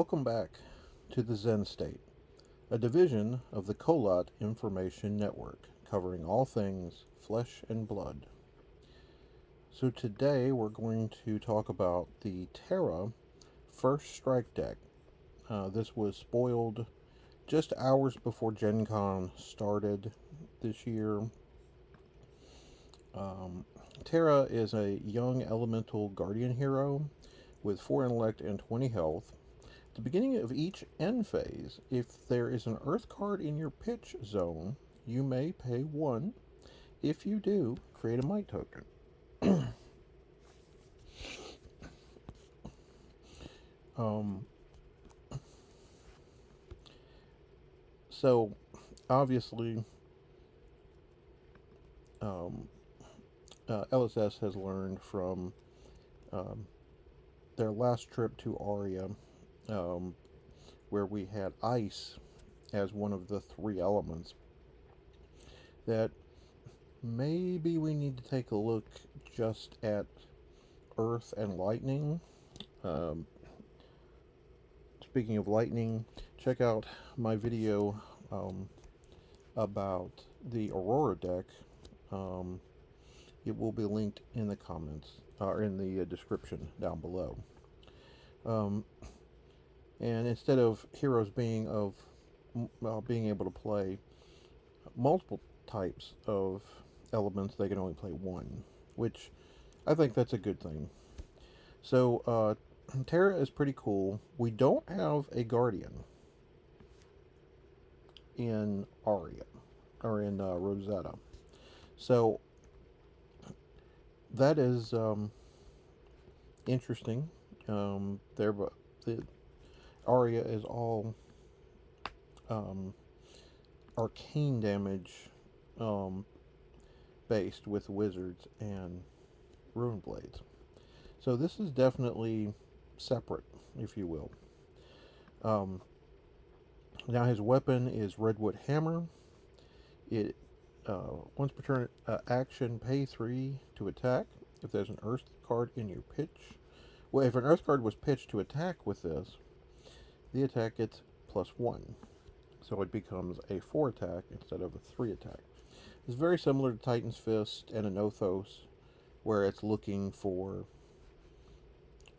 Welcome back to the Zen State, a division of the Kolat Information Network, covering all things flesh and blood. So today we're going to talk about the Terra First Strike deck. This was spoiled just hours before Gen Con started this year. Terra is a young elemental guardian hero with 4 intellect and 20 health. At the beginning of each end phase, if there is an earth card in your pitch zone, you may pay 1. If you do, create a might token. um, so, obviously, um, LSS has learned from um, their last trip to Aria, um, where we had ice as one of the 3 elements, that maybe we need to take a look just at earth and lightning. Um, Speaking of lightning, check out my video about the Aurora deck. Um, it will be linked in the comments or in the description down below. Um, and instead of heroes being able to play multiple types of elements, they can only play one, which I think that's a good thing. So Terra is pretty cool. We don't have a guardian in Aria or in Rosetta, so that is interesting. The Aria is all um, arcane damage um, based with wizards and rune blades. So this is definitely separate, if you will. Um, Now his weapon is Redwood Hammer. It once per turn action, pay 3 to attack. If there's an Earth card in your pitch, well, if an Earth card was pitched to attack with this, the attack gets +1, so it becomes a 4 attack instead of a 3 attack. It's very similar to Titan's Fist and Anothos, where it's looking for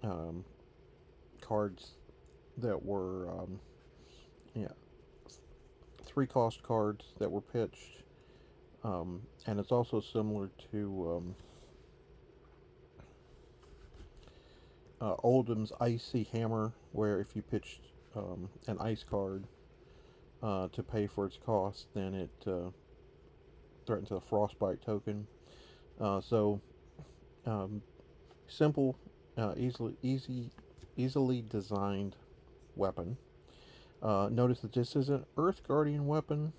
um, cards that were yeah, 3-cost cards that were pitched. And it's also similar to Oldham's Icy Hammer, where if you pitched an ice card to pay for its cost, then it threatens a frostbite token. So um, simple, easily designed weapon. Notice that this is an Earth Guardian weapon,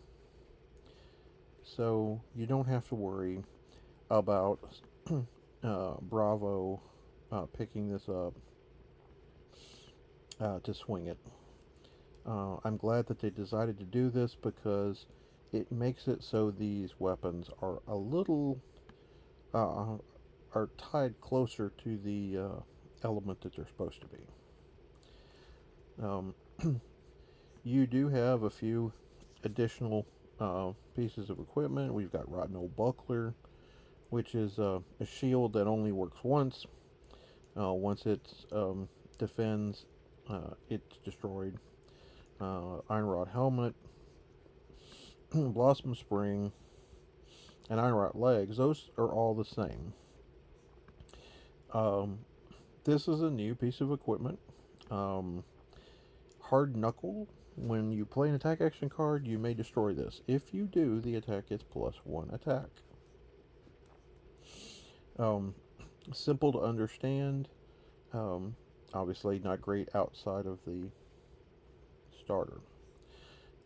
so you don't have to worry about Bravo picking this up to swing it. I'm glad that they decided to do this because it makes it so these weapons are a little are tied closer to the element that they're supposed to be. Um, you do have a few additional pieces of equipment. We've got Rotten Old Buckler, which is a shield that only works once. Once it defends, it's destroyed. Iron Rod Helmet, Blossom Spring, and Iron Rod Legs. Those are all the same. This is a new piece of equipment. Hard Knuckle. When you play an attack action card, you may destroy this. If you do, the attack gets +1 attack. Simple to understand. Obviously not great outside of the starter.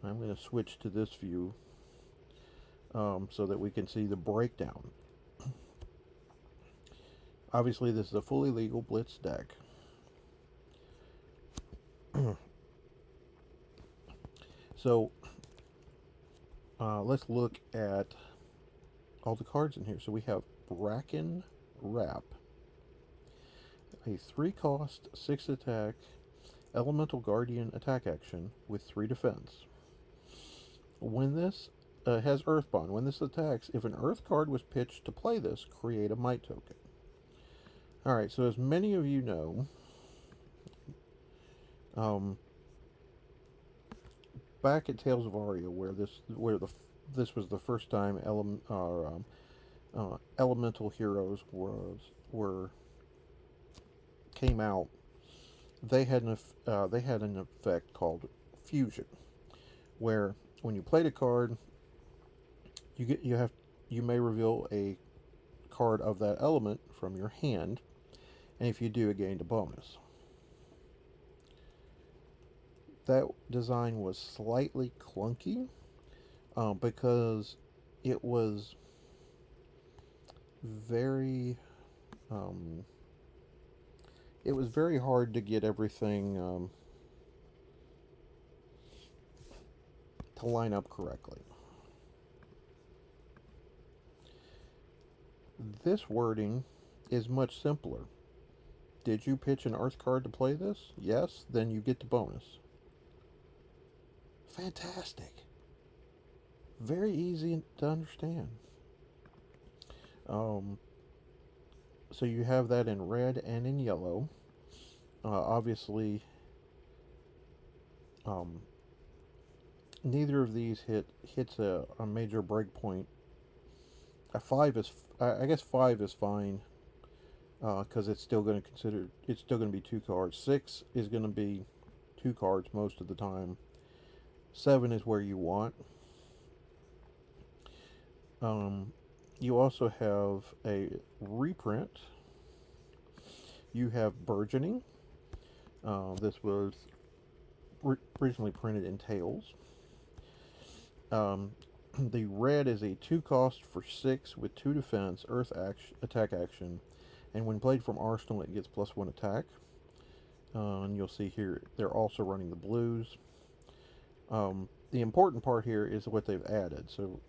I'm going to switch to this view so that we can see the breakdown. Obviously this is a fully legal Blitz deck. So let's look at all the cards in here. So we have Bracken Wrap, a 3-cost, 6 attack Elemental Guardian attack action with 3 defense. When this has Earthbond. When this attacks, if an Earth card was pitched to play this, create a Might token. Alright, so as many of you know, um, back at Tales of Aria, this was the first time elemental heroes were came out. They had an effect called fusion, where when you played a card, you may reveal a card of that element from your hand, and if you do, it gained a bonus. That design was slightly clunky because it was very it was very hard to get everything to line up correctly. This wording is much simpler. Did you pitch an Earth card to play this? Yes, then you get the bonus. Fantastic. Very easy to understand. So you have that in red and in yellow. Obviously, neither of these hits a major breakpoint. A 5 is, I guess 5 is fine, because it's still going to be 2 cards. 6 is going to be 2 cards most of the time. 7 is where you want. You also have a reprint. You have Burgeoning. This was originally printed in Tales. The red is a 2 cost for 6 with 2 defense, Earth attack action, and when played from Arsenal, it gets +1 attack. And you'll see here they're also running the blues. The important part here is what they've added. So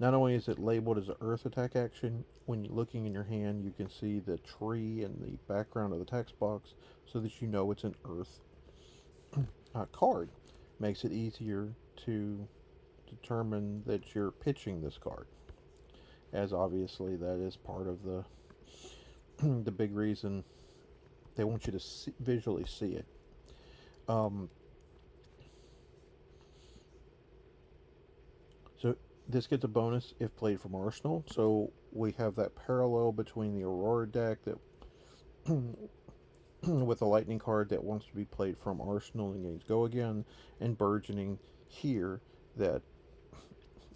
not only is it labeled as an Earth attack action, when you're looking in your hand, you can see the tree in the background of the text box so that you know it's an Earth card. Makes it easier to determine that you're pitching this card, as obviously that is part of the the big reason they want you to visually see it. So this gets a bonus if played from Arsenal. So we have that parallel between the Aurora deck that with a lightning card that wants to be played from Arsenal and gains Go Again, and Burgeoning here that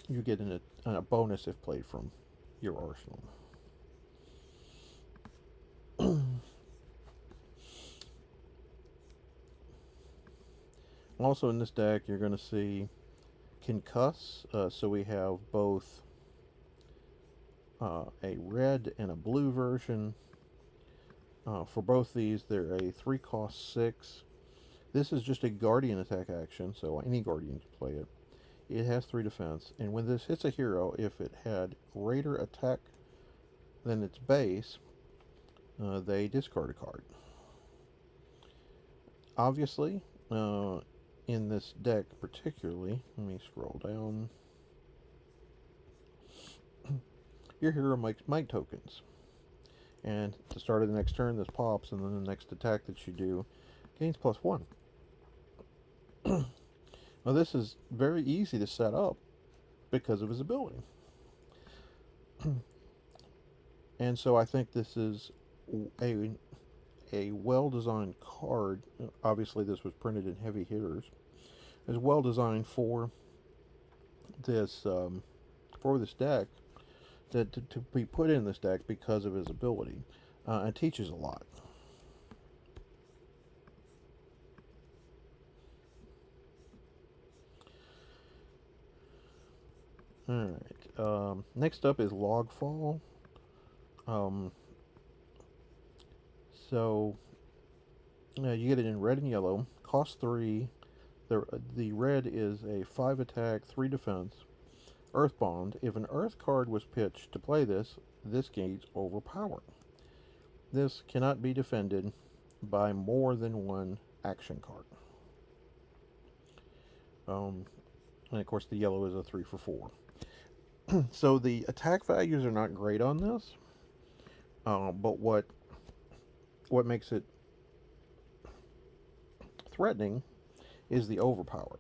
you get a bonus if played from your Arsenal. Also in this deck, you're going to see Concuss. So we have both a red and a blue version. For both these, they're a 3 cost 6. This is just a Guardian attack action, so any Guardian can play it. It has 3 defense, and when this hits a hero, if it had greater attack than its base, they discard a card. Obviously, in this deck particularly, let me scroll down, your hero makes Might tokens. And at the start of the next turn, this pops, and then the next attack that you do gains +1. Now, this is very easy to set up because of his ability. And so I think this is a well-designed card. Obviously, this was printed in heavy hitters. It's well designed for this deck, to be put in this deck because of his ability. It teaches a lot. Alright, next up is Logfall. So you get it in red and yellow, cost 3. The red is a 5 attack, 3 defense, Earthbond. If an Earth card was pitched to play this gains Overpower. This cannot be defended by more than 1 action card. And of course, the yellow is a 3 for 4. So the attack values are not great on this, but what makes it threatening is the overpower.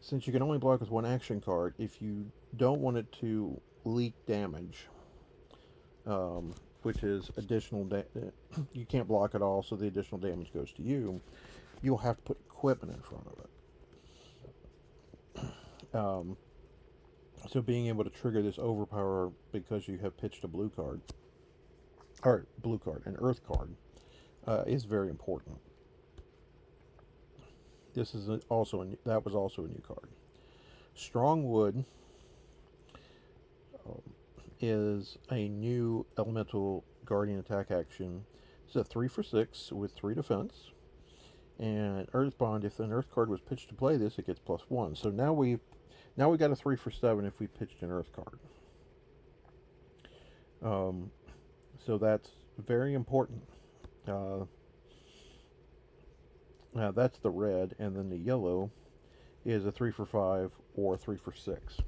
Since you can only block with one action card, if you don't want it to leak damage, which is additional, you can't block it all, so the additional damage goes to you. You'll have to put equipment in front of it. So being able to trigger this overpower because you have pitched a blue card, an earth card, is very important. This is that was also a new card. Strong Wood is a new elemental guardian attack action. It's a 3 for 6 with 3 defense. And Earth Bond, if an Earth card was pitched to play this, it gets +1. So now we got a 3 for 7 if we pitched an Earth card. So that's very important. That's the red, and then the yellow is a 3 for 5 or 3 for 6.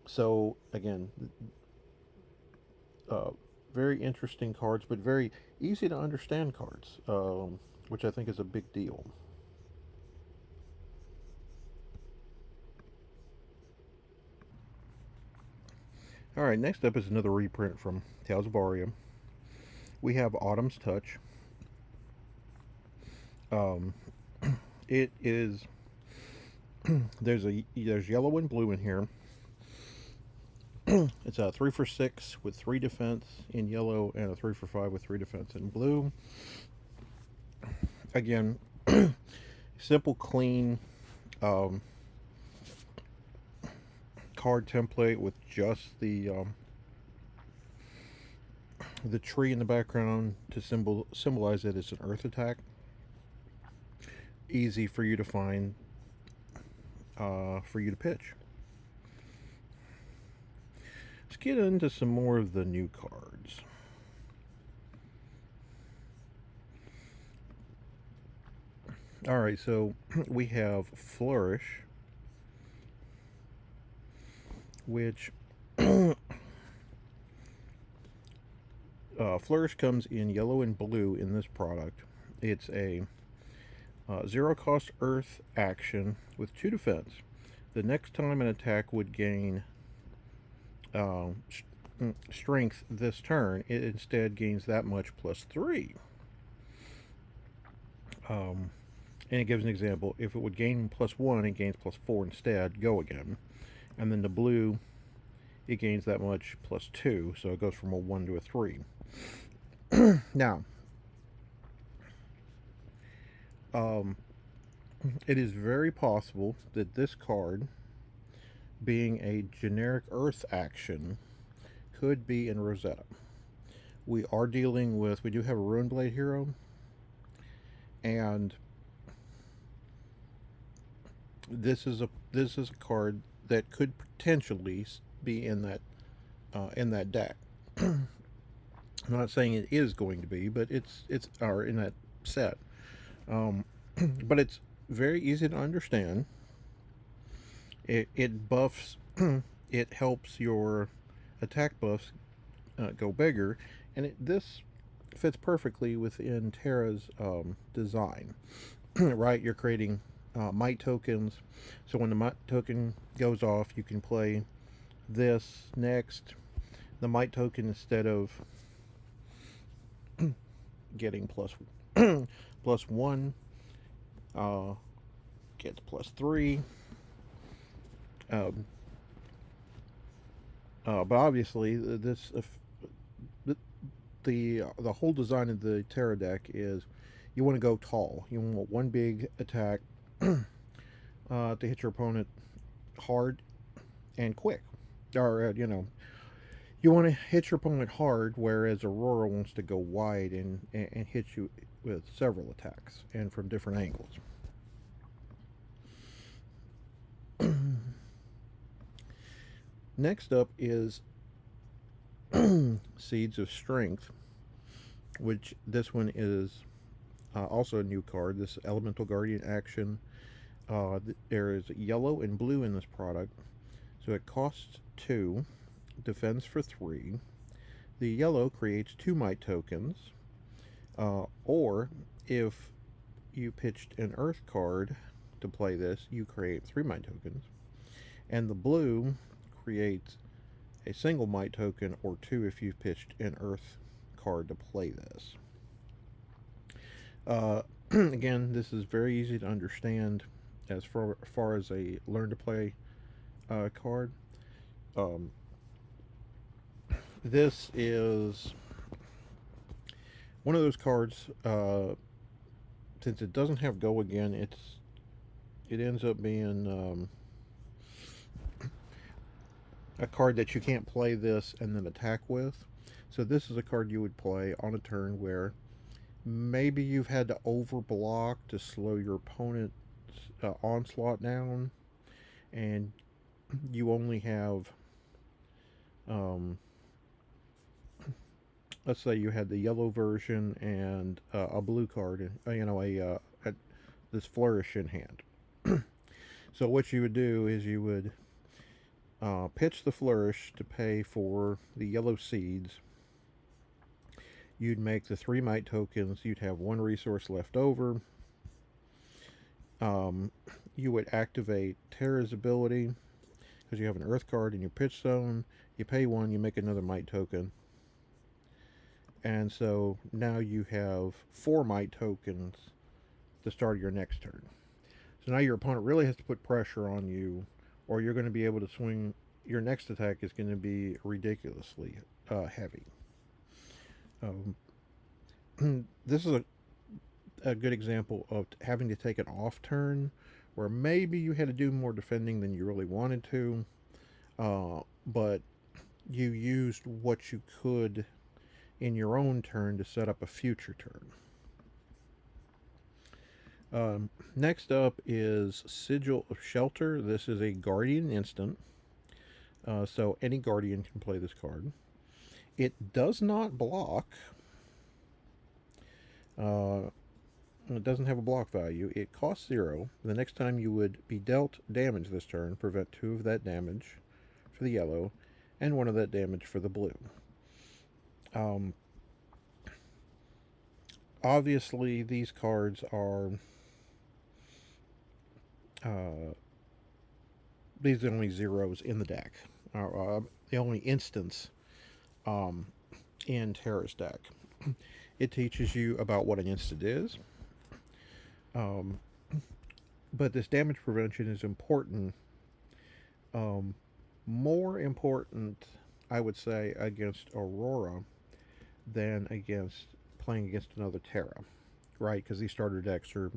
So again, very interesting cards, but very easy to understand cards, which I think is a big deal. Alright, next up is another reprint from Tales of Aria. We have Autumn's Touch. It is there's yellow and blue in here. It's a 3 for 6 with 3 defense in yellow and a 3 for 5 with 3 defense in blue. Again, simple, clean card template with just the tree in the background to symbolize that it's an earth attack. Easy for you to find, for you to pitch. Let's get into some more of the new cards. Alright, so we have Flourish, which Flourish comes in yellow and blue in this product. It's a 0 cost earth action with 2 defense. The next time an attack would gain strength this turn, it instead gains that much +3. And it gives an example. If it would gain +1, it gains +4 instead. Go again. And then the blue, it gains that much +2. So it goes from a 1 to a 3. Now, it is very possible that this card, being a generic earth action, could be in Rosetta. We do have a Runeblade hero, and this is a card that could potentially be in that deck. I'm not saying it is going to be, but it's in that set. But it's very easy to understand. It buffs. It helps your attack buffs go bigger, and this fits perfectly within Terra's design. Right, you're creating might tokens, so when the might token goes off, you can play this next. The might token, instead of getting +1, gets +3. But obviously, the whole design of the Terra deck is you want to go tall. You want one big attack to hit your opponent hard and quick, or you want to hit your opponent hard, whereas Aurora wants to go wide and hit you with several attacks and from different angles. Next up is Seeds of Strength. which this one is also a new card. This Elemental Guardian action. There is yellow and blue in this product, so it costs 2, defends for 3. The yellow creates 2 might tokens, or if you pitched an earth card to play this, you create 3 might tokens. And the blue creates a single might token, or 2 if you've pitched an earth card to play this. Again, this is very easy to understand as far as a learn to play card. This is one of those cards. Since it doesn't have go again, it ends up being a card that you can't play this and then attack with. So this is a card you would play on a turn where maybe you've had to overblock to slow your opponent's onslaught down, and you only have, let's say you had the yellow version and a blue card, this Flourish in hand. So what you would do is you would pitch the Flourish to pay for the yellow seeds. You'd make the 3 might tokens. You'd have 1 resource left over. You would activate Terra's ability because you have an earth card in your pitch zone. You pay 1, you make another might token. And so now you have 4 might tokens the start of your next turn. So now your opponent really has to put pressure on you, or you're going to be able to swing. Your next attack is going to be ridiculously heavy. This is a good example of having to take an off turn where maybe you had to do more defending than you really wanted to, but you used what you could in your own turn to set up a future turn. Next up is Sigil of Shelter. This is a Guardian instant, so any Guardian can play this card. It does not block. It doesn't have a block value. It costs 0. The next time you would be dealt damage this turn, prevent 2 of that damage for the yellow, and 1 of that damage for the blue. Obviously, these cards are these are the only zeros in the deck. The only instance in Terra's deck. It teaches you about what an instant is. But this damage prevention is important. More important, I would say, against Aurora than playing against another Terra, right? Because these starter decks are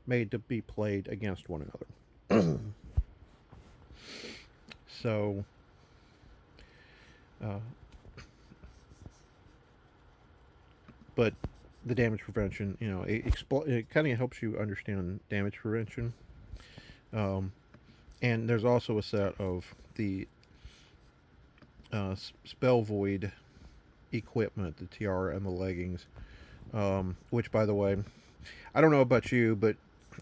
made to be played against one another. So, but the damage prevention, it kind of helps you understand damage prevention. And there's also a set of the Spell Void equipment, the tiara and the leggings, which, by the way, I don't know about you, but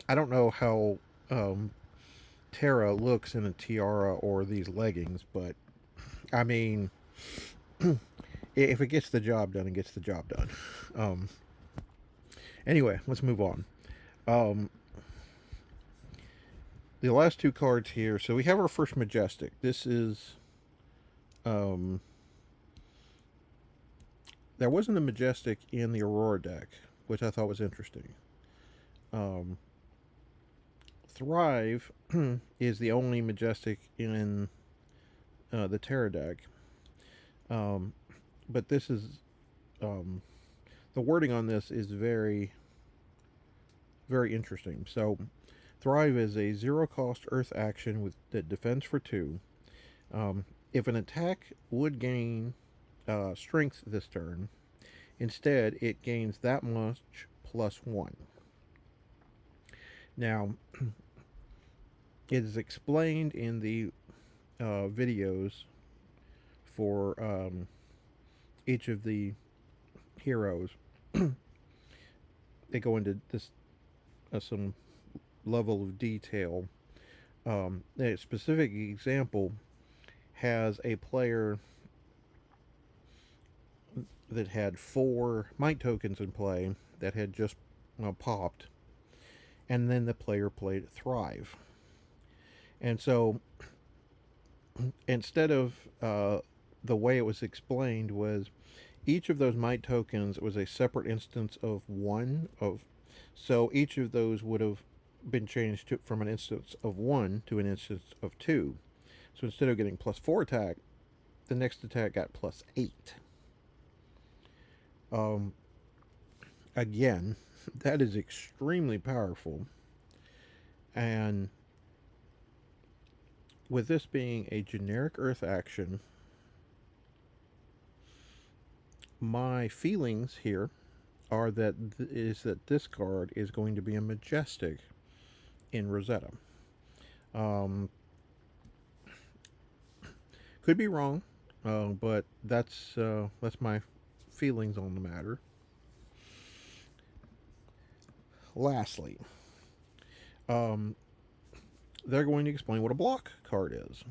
I don't know how Terra looks in a tiara or these leggings, but I mean, if it gets the job done, it gets the job done. Anyway, let's move on. The last 2 cards here. So we have our first Majestic. This is there wasn't a Majestic in the Aurora deck, which I thought was interesting. Thrive is the only Majestic in the Terra deck. But this is the wording on this is very, very interesting. So Thrive is a 0-cost earth action that defends for 2. If an attack would gain strength this turn, instead it gains that much plus 1. Now, it is explained in the videos for each of the heroes, they go into this some level of detail. A specific example has a player that had 4 might tokens in play that had just popped, and then the player played Thrive. And so instead of the way it was explained was each of those might tokens was a separate instance of one of, so each of those would have been changed from an instance of 1 to an instance of 2. So instead of getting +4 attack, the next attack got +8. Um, Again, that is extremely powerful. And with this being a generic Earth action, my feelings here are that that this card is going to be a majestic in Rosetta. Um, could be wrong, but that's my feelings on the matter. Lastly, um, they're going to explain what a block card is.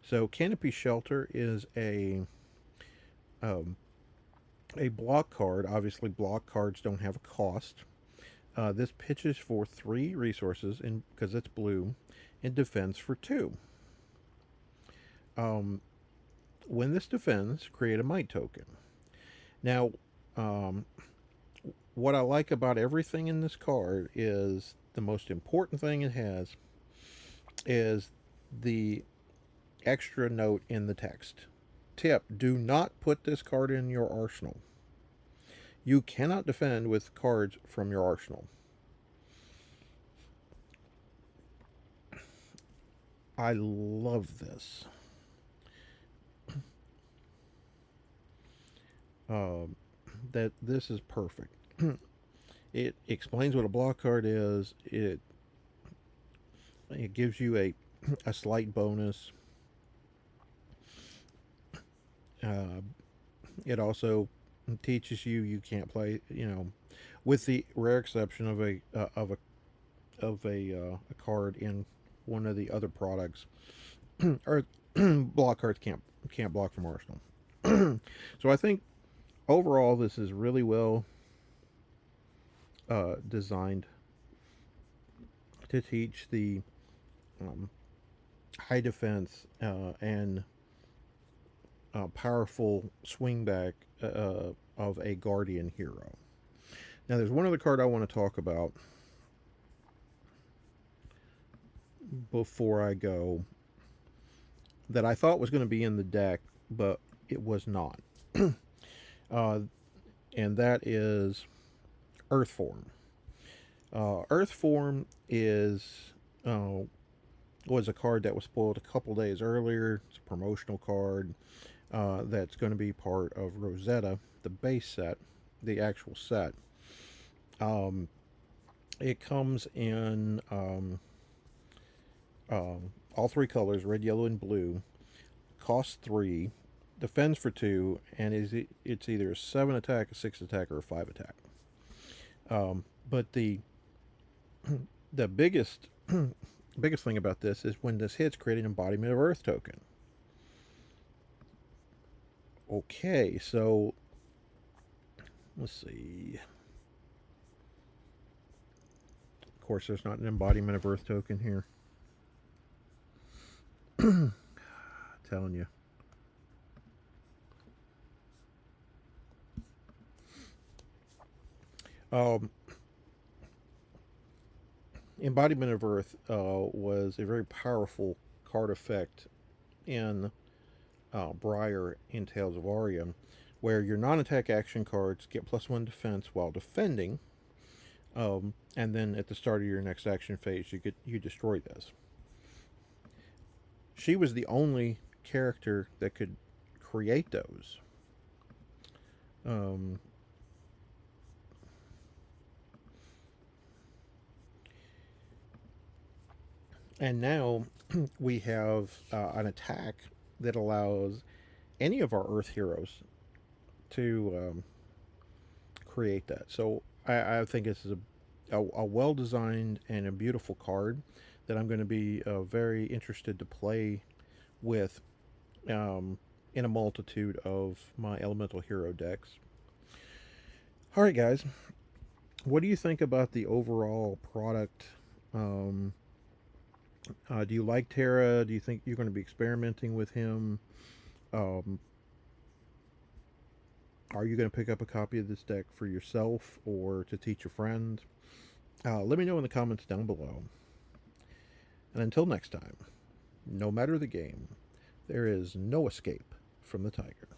So Canopy Shelter is um, a block card. Obviously, block cards don't have a cost. This pitches for 3 resources because it's blue, and defends for 2. When this defends, create a might token. Now, what I like about everything in this card is the most important thing it has is the extra note in the text. Tip: do not put this card in your arsenal. You cannot defend with cards from your arsenal. I love this. That this is perfect. It explains what a block card is. It gives you a slight bonus. It also teaches you can't play, with the rare exception of a card in one of the other products, or block cards can't block from Arsenal. So I think overall this is really well designed to teach the high defense and powerful swingback of a guardian hero. Now, there's one other card I want to talk about before I go that I thought was going to be in the deck, but it was not. And that is Earthform. Earthform was a card that was spoiled a couple days earlier. It's a promotional card that's going to be part of Rosetta, the base set, the actual set. It comes in all 3 colors, red, yellow, and blue. Costs 3, defends for 2, and it's either a 7 attack, a 6 attack, or a 5 attack. But the biggest thing about this is when this hits, create an embodiment of Earth token. Okay, so let's see. Of course, there's not an embodiment of Earth token here. Telling you. Embodiment of Earth was a very powerful card effect in Briar in Tales of Aria, where your non-attack action cards get +1 defense while defending, and then at the start of your next action phase, you destroy this. She was the only character that could create those. And now we have an attack that allows any of our Earth heroes to create that. So I think this is a well designed and a beautiful card that I'm going to be very interested to play with um, in a multitude of my elemental hero decks. All right, guys, what do you think about the overall product? Um, do you like Terra? Do you think you're going to be experimenting with him? Um, are you going to pick up a copy of this deck for yourself or to teach a friend? Let me know in the comments down below. And until next time, no matter the game, there is no escape from the tiger.